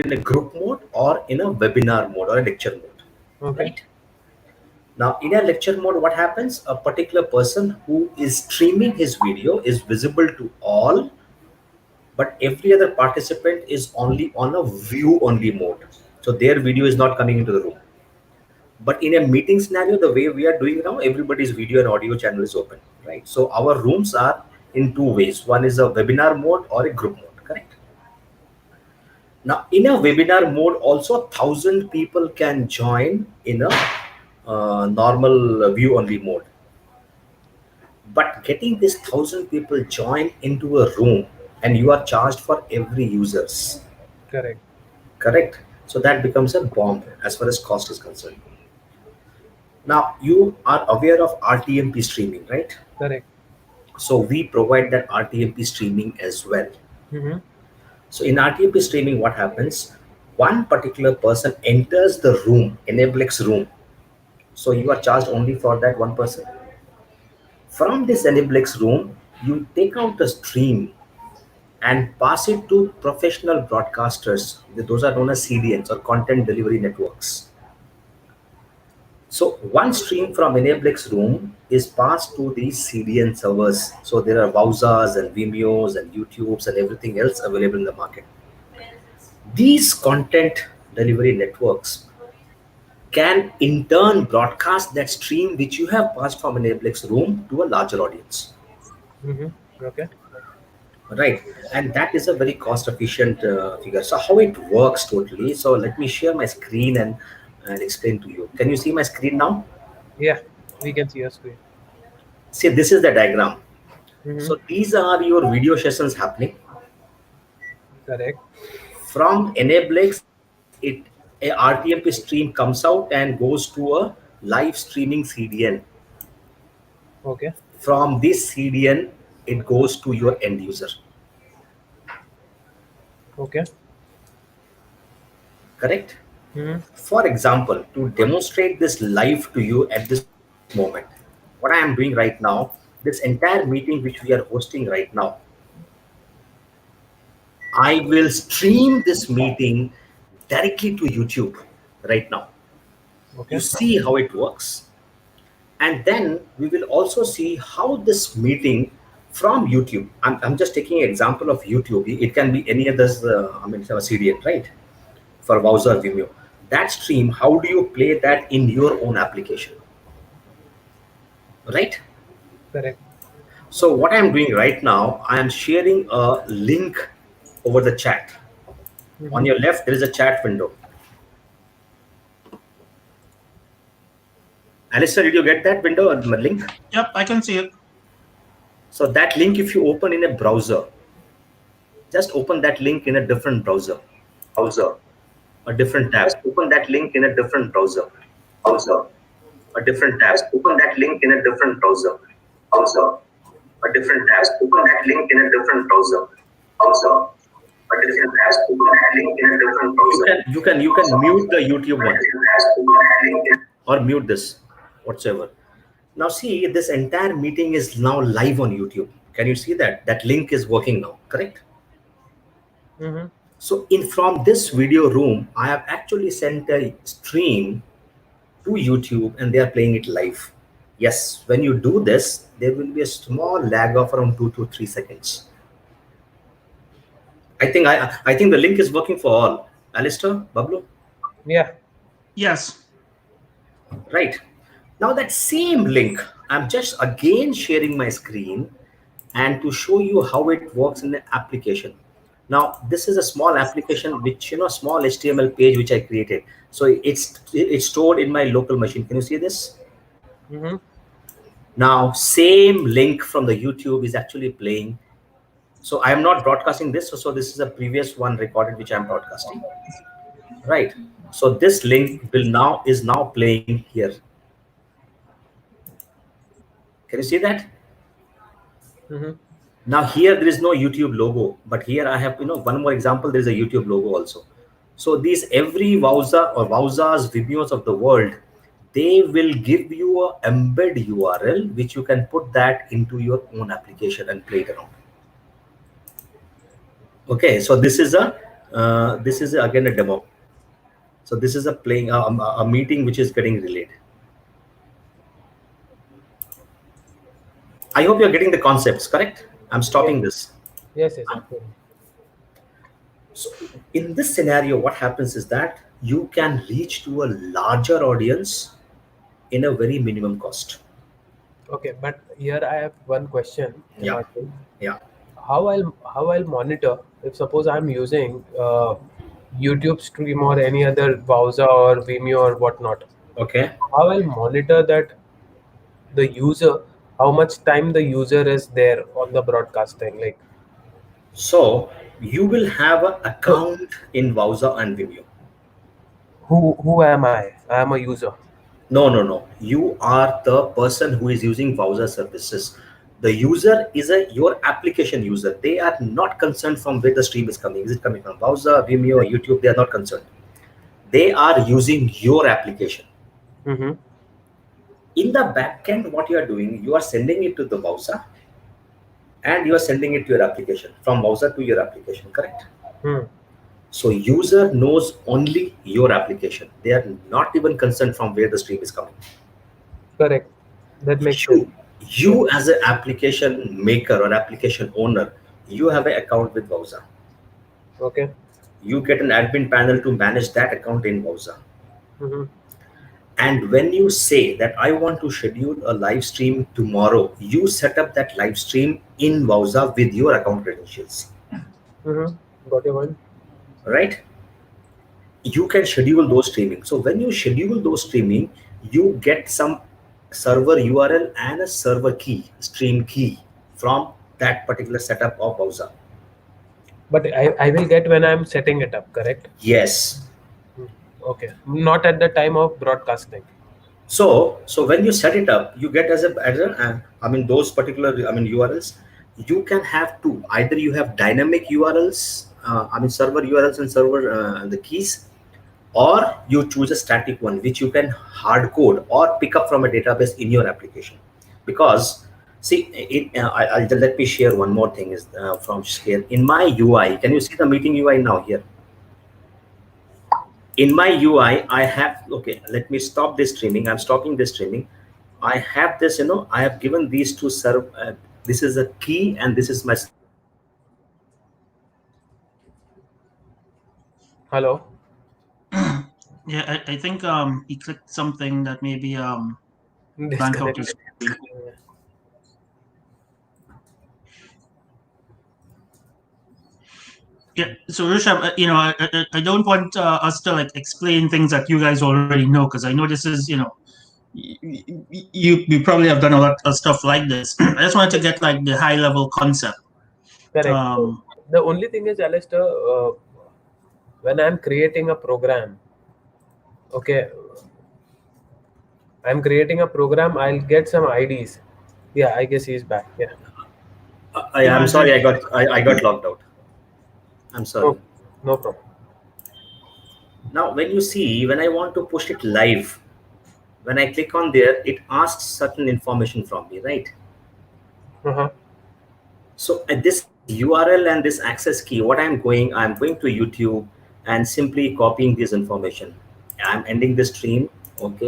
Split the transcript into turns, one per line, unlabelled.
in a group mode or in a webinar mode or a lecture mode.
Okay.
Right? Now, in a lecture mode, what happens? A particular person who is streaming his video is visible to all, but every other participant is only on a view only mode. So their video is not coming into the room. But in a meeting scenario, the way we are doing now, everybody's video and audio channel is open, right? So our rooms are in two ways. One is a webinar mode or a group mode, correct? Now, in a webinar mode, also 1,000 people can join in a normal view only mode. But getting this 1,000 people join into a room, and you are charged for every users,
Correct.
correct? So that becomes a bomb as far as cost is concerned. Now you are aware of RTMP streaming, right?
Correct.
So we provide that RTMP streaming as well.
Mm-hmm.
So in RTMP streaming, what happens? One particular person enters the room, Enablex room. So you are charged only for that one person. From this Enablex room, you take out the stream and pass it to professional broadcasters. Those are known as CDNs or content delivery networks. So one stream from Enablex room is passed to these CDN servers. So there are Wowzas and Vimeos and YouTubes and everything else available in the market. These content delivery networks can in turn broadcast that stream which you have passed from Enablex room to a larger audience.
Mm-hmm. Okay.
Right, and that is a very cost efficient figure. So how it works totally, so let me share my screen and explain to you. Can you see my screen now?
Yeah, we can see your screen.
See, this is the diagram.
Mm-hmm.
So these are your video sessions happening
Correct.
from Enablex. It a RTMP stream comes out and goes to a live streaming CDN.
Okay.
From this CDN, it goes to your end user.
Okay.
Correct.
Mm-hmm.
For example, to demonstrate this live to you at this moment, what I am doing right now, this entire meeting which we are hosting right now, I will stream this meeting directly to YouTube right now. You
Okay.
see how it works. And then we will also see how this meeting from YouTube, I'm just taking an example of YouTube. It can be any other, CDN, right? For Wowzer Vimeo. That stream, how do you play that in your own application? Right?
Correct.
So what I'm doing right now, I am sharing a link over the chat.
Mm-hmm.
On your left, there is a chat window. Alistair, did you get that window or the link?
Yep, I can see it.
So that link, if you open in a browser, just open that link in a different browser, a different tab. Just open that link in a different browser, a different tab. Just open that link in a different browser, a different tab. Just open that link in a different browser, a different tab. Just open that link in a different browser. You can mute the YouTube one or mute this whatsoever. Now see, this entire meeting is now live on YouTube. Can you see that? That link is working now, correct?
Mm-hmm.
So from this video room, I have actually sent a stream to YouTube and they are playing it live. Yes, when you do this, there will be a small lag of around 2 to 3 seconds. I think the link is working for all. Alistair, Bablu?
Yeah.
Yes.
Right. Now that same link, I'm just again sharing my screen and to show you how it works in the application. Now this is a small application which, small HTML page which I created. So it's stored in my local machine. Can you see this?
Mm-hmm.
Now same link from the YouTube is actually playing. So I am not broadcasting this. So this is a previous one recorded which I'm broadcasting. Right. So this link is now playing here. Can you see that?
Mm-hmm.
Now here there is no YouTube logo, but here I have one more example. There is a YouTube logo also. So these every Wowza or Wowzas Vimeos of the world, they will give you a embed URL which you can put that into your own application and play it around. Okay, so this is a This is again a demo. So this is a playing a meeting which is getting relayed. I hope you're getting the concepts, correct? I'm stopping this.
Yes, yes, absolutely.
So in this scenario, what happens is that you can reach to a larger audience in a very minimum cost.
Okay, but here I have one question.
Yeah.
Himanshu.
Yeah.
How I'll monitor if suppose I'm using YouTube Stream or any other browser or Vimeo or whatnot.
Okay.
How I'll monitor that the user, how much time the user is there on the broadcasting, like
So you will have an account in Wowza and Vimeo.
who am I? I am a user.
No, no, no. You are the person who is using Wowza services. The user is your application user. They are not concerned from where the stream is coming. Is it coming from Wowza, Vimeo, or YouTube? They are not concerned. They are using your application.
Mm-hmm.
In the backend, what you are doing, you are sending it to the Wowza and you are sending it to your application, from Wowza to your application, correct? So user knows only your application. They are not even concerned from where the stream is coming.
Correct. That makes sense.
You as an application maker or application owner, you have an account with Wowza.
Okay.
You get an admin panel to manage that account in Wowza.
Mm-hmm.
And when you say that I want to schedule a live stream tomorrow, you set up that live stream in Wowza with your account credentials.
Mm-hmm. Got your point.
Right? You can schedule those streaming. So when you schedule those streaming, you get some server URL and a server key, stream key from that particular setup of Wowza.
But I will get when I'm setting it up, correct?
Yes.
Okay. Not at the time of broadcasting.
So when you set it up, you get as a those particular URLs. You can have two. Either you have dynamic URLs, server URLs and server the keys, or you choose a static one which you can hard code or pick up from a database in your application. Because see, I'll let me share one more thing is from here in my UI. Can you see the meeting UI now here? In my UI, I have, okay, let me stop this streaming. I'm stopping this streaming. I have this, I have given these two serve. This is a key and this is my.
Hello.
Yeah, I think he clicked something that maybe blank out his screen. Yeah, so Rishabh, I don't want us to like explain things that you guys already know, because I know this is, you probably have done a lot of stuff like this. I just wanted to get like the high level concept.
Correct. The only thing is, Alistair, when I'm creating a program, okay, I'm creating a program, I'll get some IDs. Yeah, I guess he's back. Yeah.
I'm sorry, I got logged out. I'm sorry.
No problem.
Now, when you see, when I want to push it live, when I click on there, it asks certain information from me, right?
Uh-huh.
So at this URL and this access key, what I'm going to YouTube and simply copying this information. I'm ending the stream. Okay.